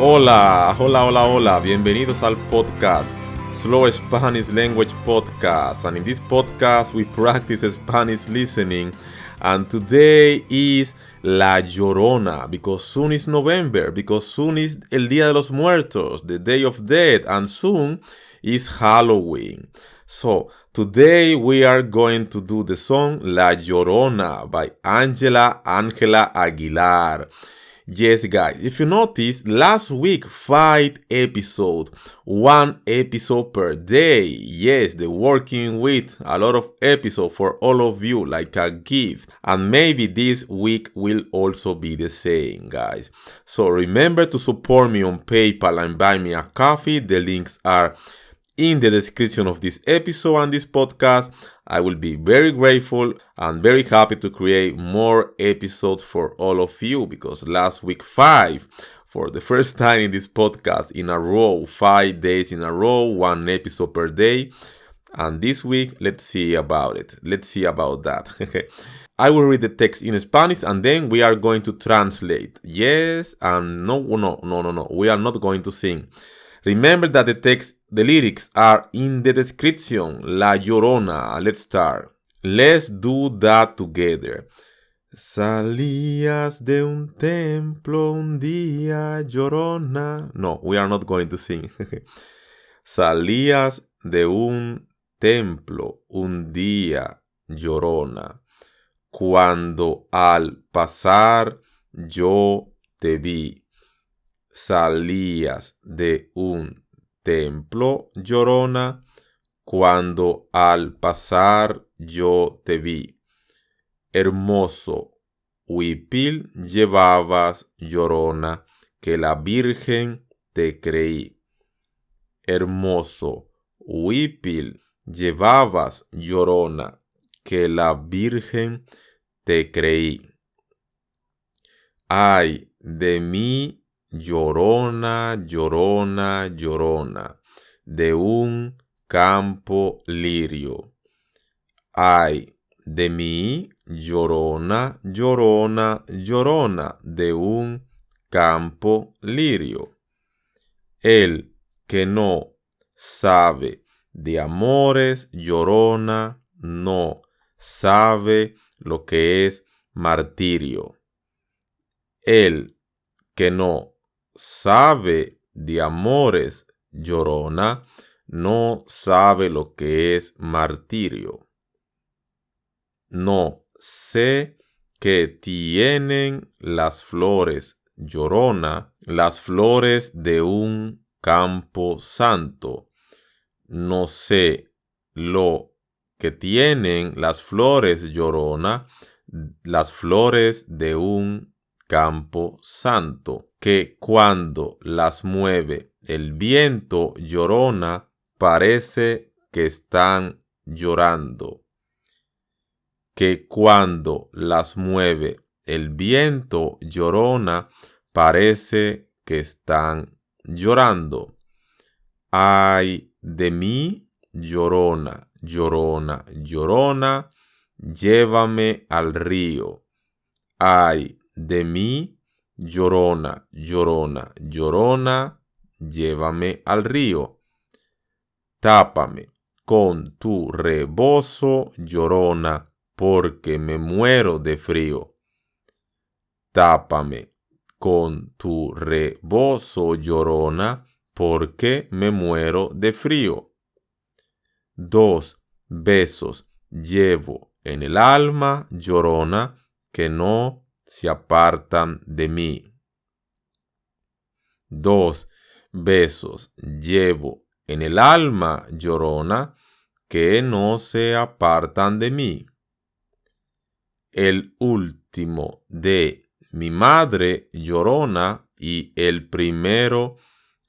Hola, hola, hola, hola. Bienvenidos al podcast Slow Spanish Language Podcast. And in this podcast, we practice Spanish listening. And today is La Llorona, because soon is November, because soon is El Día de los Muertos, the Day of Death, and soon is Halloween. So, today we are going to do the song La Llorona by Angela Aguilar. Yes, guys, if you notice, last week 5 episodes, 1 episode per day. Yes, the working with a lot of episodes for all of you, like a gift. And maybe this week will also be the same, guys. So remember to support me on PayPal and buy me a coffee. The links are in the description of this episode and this podcast. I will be very grateful and very happy to create more episodes for all of you, because last week 5, for the first time in this podcast in a row, 5 days in a row, 1 episode per day. And this week, let's see about it. Let's see about that. I will read the text in Spanish and then we are going to translate. Yes, and no. We are not going to sing. Remember that the lyrics are in the description. La Llorona. Let's start. Let's do that together. Salías de un templo un día, llorona. No, we are not going to sing. Salías de un templo un día, llorona. Cuando al pasar yo te vi. Salías de un templo, llorona, cuando al pasar yo te vi. Hermoso huipil llevabas, llorona, que la virgen te creí. Hermoso huipil llevabas, llorona, que la virgen te creí. Ay de mí, llorona, llorona, llorona, de un campo lirio. Ay de mí, llorona, llorona, llorona, de un campo lirio. El que no sabe de amores, llorona, no sabe lo que es martirio. El que no sabe de amores, llorona, no sabe lo que es martirio. No sé qué tienen las flores, llorona, las flores de un campo santo. No sé lo que tienen las flores, llorona, las flores de un campo santo, que cuando las mueve el viento, llorona, parece que están llorando. Que cuando las mueve el viento, llorona, parece que están llorando. Ay de mí, llorona, llorona, llorona, llévame al río. Ay de mí, llorona, llorona, llorona, llévame al río. Tápame con tu rebozo, llorona, porque me muero de frío. Tápame con tu rebozo, llorona, porque me muero de frío. 2 besos llevo en el alma, llorona, que no se apartan de mí. 2 besos llevo en el alma, llorona, que no se apartan de mí. El último de mi madre, llorona, y el primero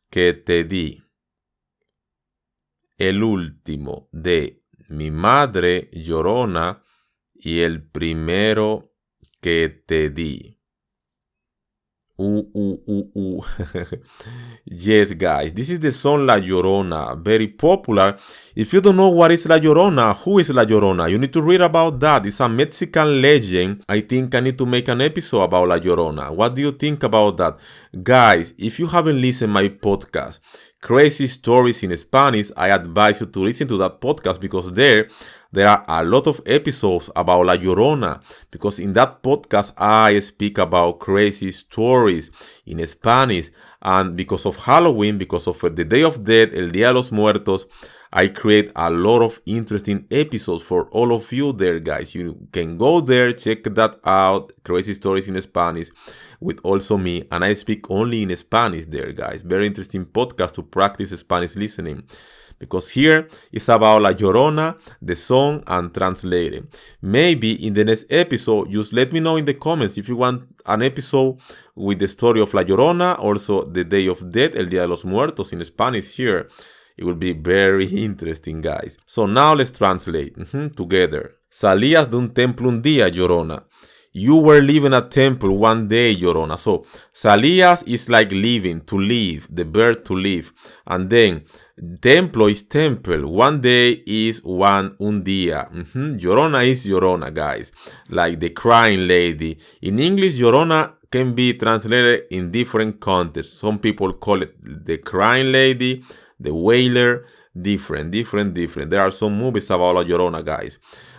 que te di. El último de mi madre, llorona, y el primero que te di. Yes, guys, this is the song La Llorona, very popular. If you don't know what is La Llorona, who is La Llorona, you need to read about that. It's a Mexican legend. I think I need to make an episode about La Llorona. What do you think about that? Guys, if you haven't listened my podcast, Crazy Stories in Spanish, I advise you to listen to that podcast because there are a lot of episodes about La Llorona, because in that podcast I speak about crazy stories in Spanish, and because of Halloween, because of the Day of Death, El Día de los Muertos, I create a lot of interesting episodes for all of you there, guys. You can go there, check that out, Crazy Stories in Spanish, with also me, and I speak only in Spanish there, guys. Very interesting podcast to practice Spanish listening. Because here it's about La Llorona, the song, and translated. Maybe in the next episode, just let me know in the comments if you want an episode with the story of La Llorona, also the Day of Death, El Día de los Muertos in Spanish here. It will be very interesting, guys. So now let's translate together. Salías de un templo un día, Llorona. You were leaving a temple one day, Llorona. So, salías is like leaving, to leave, the verb to leave. And then, templo is temple. One day is un día. Llorona is Llorona, guys. Like the crying lady. In English, Llorona can be translated in different contexts. Some people call it the crying lady, the wailer, different. There are some movies about La Llorona, guys.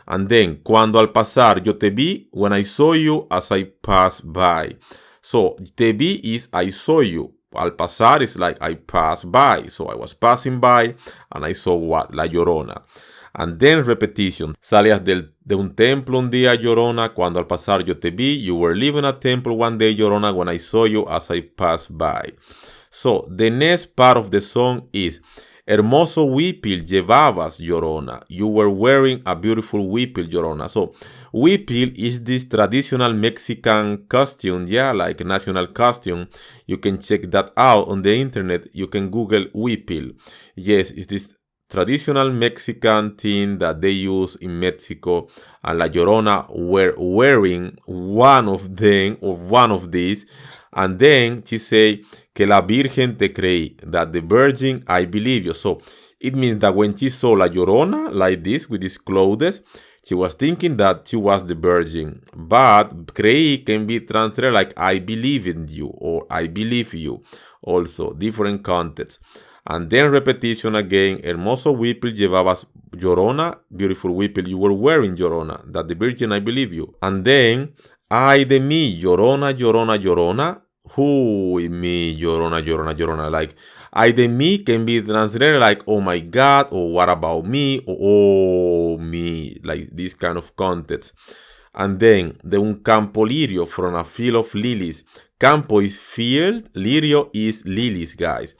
And then, cuando al pasar yo te vi, when I saw you as I passed by. So, te vi is I saw you. Al pasar is like I passed by. So, I was passing by and I saw what? La Llorona. And then repetition. Salías de un templo un día, Llorona. Cuando al pasar yo te vi. You were leaving a temple one day, Llorona, when I saw you as I passed by. So, the next part of the song is Hermoso huipil, llevabas, Llorona. You were wearing a beautiful huipil, Llorona. So, huipil is this traditional Mexican costume, like a national costume. You can check that out on the internet. You can Google huipil. Yes, it's this traditional Mexican thing that they use in Mexico. And La Llorona were wearing one of them, or one of these. And then she say, que la virgen te creí, that the virgin I believe you. So it means that when she saw La Llorona like this, with these clothes, she was thinking that she was the virgin. But creí can be translated like I believe in you, or I believe you. Also, different contexts. And then repetition again. Hermoso huipil, llevabas, Llorona. Beautiful huipil you were wearing, Llorona. That the virgin I believe you. And then, ay de mí, Llorona, Llorona, Llorona. Who me, Llorona, Llorona, Llorona. Like, ay de mí can be translated like, oh my God, or what about me, or oh me, like this kind of context. And then, de un campo lirio, from a field of lilies. Campo is field, lirio is lilies, guys.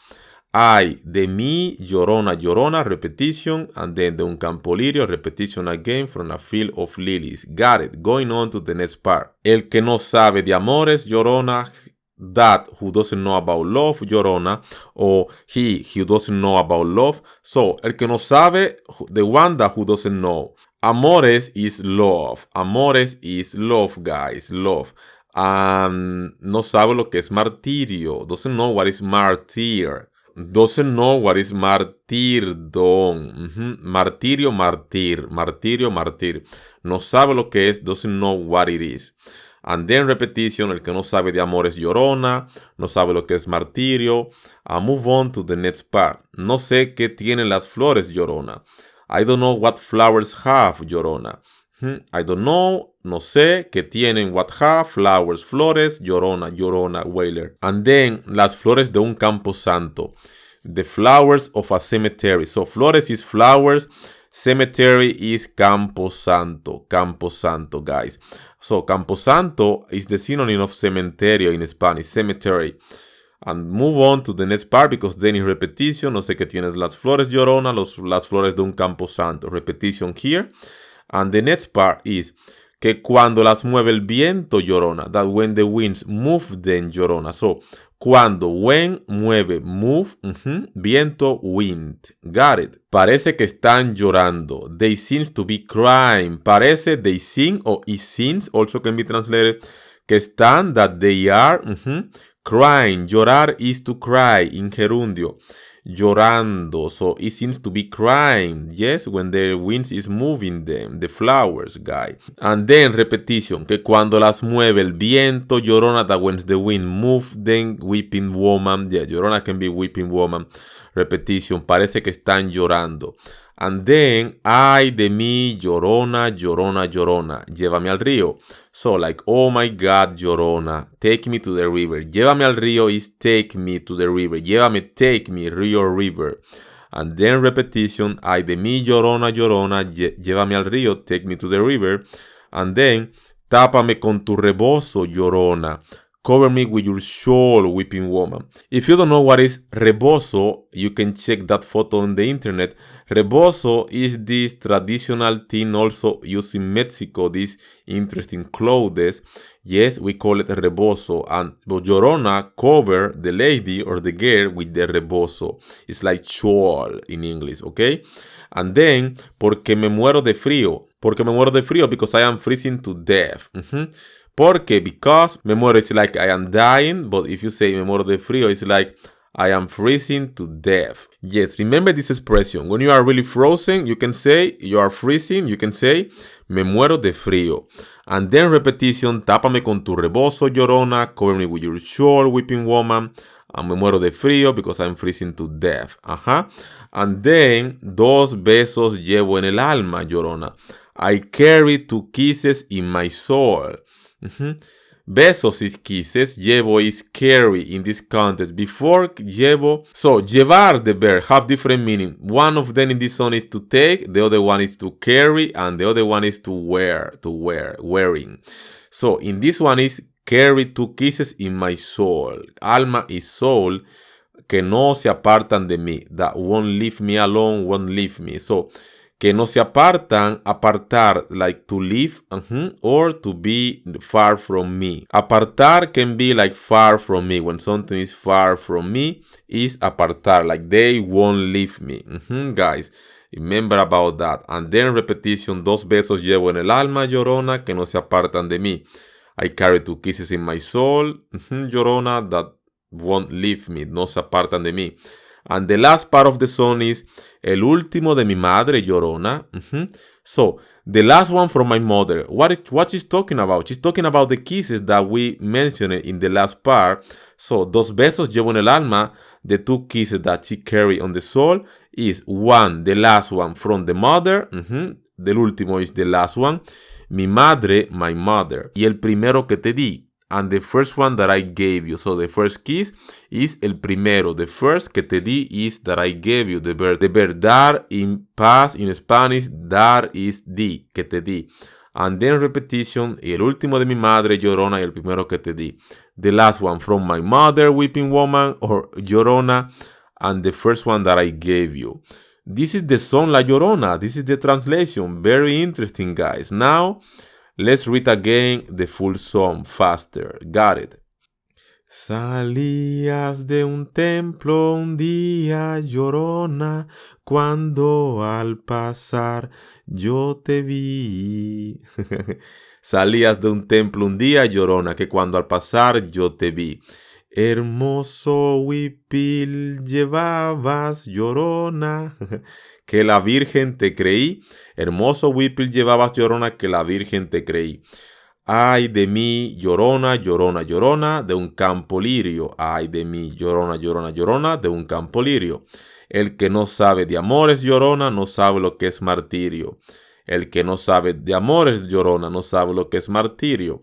Ay de mí, Llorona, Llorona, repetition, and then de un campo lirio, repetition again from a field of lilies. Got it. Going on to the next part. El que no sabe de amores, Llorona. That who doesn't know about love, Llorona, or he who doesn't know about love. So, el que no sabe, the one that who doesn't know. Amores is love. Amores is love, guys. Love. No sabe lo que es martirio. Doesn't know what is martyr. Doesn't know what is martirdom. Martirio, martir. Martirio, martir. No sabe lo que es. Doesn't know what it is. And then repetition, el que no sabe de amor es Llorona, no sabe lo que es martirio. Move on to the next part. No sé qué tienen las flores, Llorona. I don't know what flowers have, Llorona. I don't know, no sé qué tienen, what have, flowers, flores, Llorona, Llorona, wailer. And then, las flores de un campo santo. The flowers of a cemetery. So, flores is flowers. Cemetery is campo santo, guys. So, camposanto is the synonym of cementerio in Spanish, cemetery. And move on to the next part, because then in repetition, no sé qué tienes las flores, Llorona, las flores de un camposanto. Repetition here. And the next part is que cuando las mueve el viento, Llorona. That when the winds move them, Llorona. So, cuando, when, mueve, move, viento, wind. Got it. Parece que están llorando. They seems to be crying. Parece, they sing, or it seems, also can be translated, que están, that they are, crying. Llorar is to cry in gerundio. Llorando, so it seems to be crying, yes, when the wind is moving them, the flowers, guy. And then repetition, que cuando las mueve el viento, llorona, that when the wind move them, weeping woman, yeah, llorona can be weeping woman. Repetition, parece que están llorando. And then, ay de mí, llorona, llorona, llorona, llévame al río. So, like, oh my God, llorona, take me to the river. Llévame al río is take me to the river. Llévame, take me, río, river. And then repetition, ay de mí, llorona, llorona, llévame al río, take me to the river. And then, tápame con tu rebozo, llorona. Cover me with your shawl, weeping woman. If you don't know what is rebozo, you can check that photo on the internet. Rebozo is this traditional thing also used in Mexico, this interesting clothes. Yes, we call it rebozo. And llorona cover the lady or the girl with the rebozo. It's like shawl in English, okay? And then, porque me muero de frío. Porque me muero de frío because I am freezing to death. Porque, because, me muero is like I am dying, but if you say me muero de frío, it's like I am freezing to death. Yes, remember this expression. When you are really frozen, you can say you are freezing, you can say me muero de frío. And then repetition, tápame con tu rebozo, llorona, cover me with your shawl, weeping woman. Me muero de frío because I'm freezing to death. And then, dos besos llevo en el alma, llorona. I carry 2 kisses in my soul. Besos is kisses, llevo is carry in this context. Before llevo, so llevar, the verb, have different meaning. One of them in this one is to take, the other one is to carry, and the other one is to wear, wearing. So in this one is carry 2 kisses in my soul. Alma is soul, que no se apartan de mí. That won't leave me alone, won't leave me. So que no se apartan, apartar, like to leave, or to be far from me. Apartar can be like far from me. When something is far from me, is apartar, like they won't leave me. Guys, remember about that. And then repetition, 2 besos llevo en el alma, llorona, que no se apartan de mí. I carry 2 kisses in my soul, llorona, that won't leave me, no se apartan de mí. And the last part of the song is el último de mi madre, llorona. So, the last one from my mother. What she's talking about? She's talking about the kisses that we mentioned in the last part. So, 2 besos llevo en el alma. The 2 kisses that she carry on the soul is one, the last one from the mother. Del último is the last one. Mi madre, my mother. Y el primero que te di. And the first one that I gave you. So the first kiss is el primero. The first que te di is that I gave you. The verb dar in past in Spanish, dar is di, que te di. And then repetition, y el último de mi madre, llorona, y el primero que te di. The last one from my mother, weeping woman, or llorona, and the first one that I gave you. This is the song La Llorona. This is the translation. Very interesting, guys. Now, let's read again the full song faster. Got it? Salías de un templo un día, llorona, cuando al pasar yo te vi. Salías de un templo un día, llorona, que cuando al pasar yo te vi. Hermoso huipil llevabas, llorona, que la virgen te creí. Hermoso huipil llevabas, llorona, que la virgen te creí. Ay de mí, llorona, llorona, llorona, de un campo lirio. Ay de mí, llorona, llorona, llorona, de un campo lirio. El que no sabe de amores, llorona, no sabe lo que es martirio. El que no sabe de amores, llorona, no sabe lo que es martirio.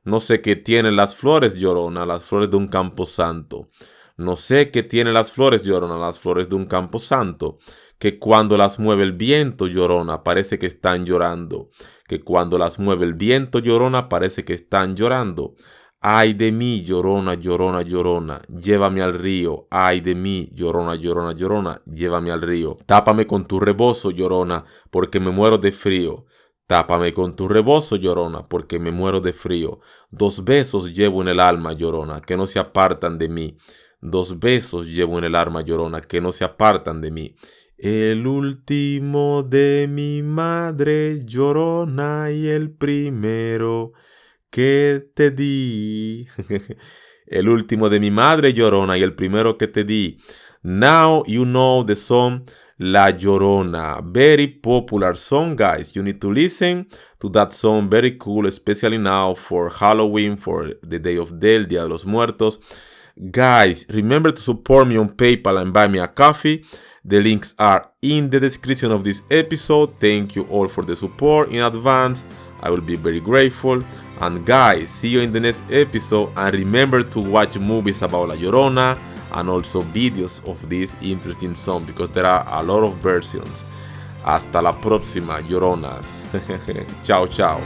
No sé qué tienen las flores, llorona, las flores de un campo santo. No sé qué tienen las flores, llorona, las flores de un campo santo. Que cuando las mueve el viento, llorona, parece que están llorando. Que cuando las mueve el viento, llorona, parece que están llorando. Ay de mí, llorona, llorona, llorona, llévame al río. Ay de mí, llorona, llorona, llorona, llévame al río. Tápame con tu rebozo, llorona, porque me muero de frío. Tápame con tu rebozo, llorona, porque me muero de frío. 2 besos llevo en el alma, llorona, que no se apartan de mí. 2 besos llevo en el alma, llorona, que no se apartan de mí. El último de mi madre, llorona, y el primero que te di. El último de mi madre Llorona y el primero que te di. Now you know the song La Llorona. Very popular song, guys. You need to listen to that song. Very cool, especially now for Halloween, for the Day of the Día de los Muertos. Guys, remember to support me on PayPal and buy me a coffee. The links are in the description of this episode. Thank you all for the support in advance. I will be very grateful. And guys, see you in the next episode. And remember to watch movies about La Llorona and also videos of this interesting song because there are a lot of versions. Hasta la próxima, Lloronas. Chao, chao.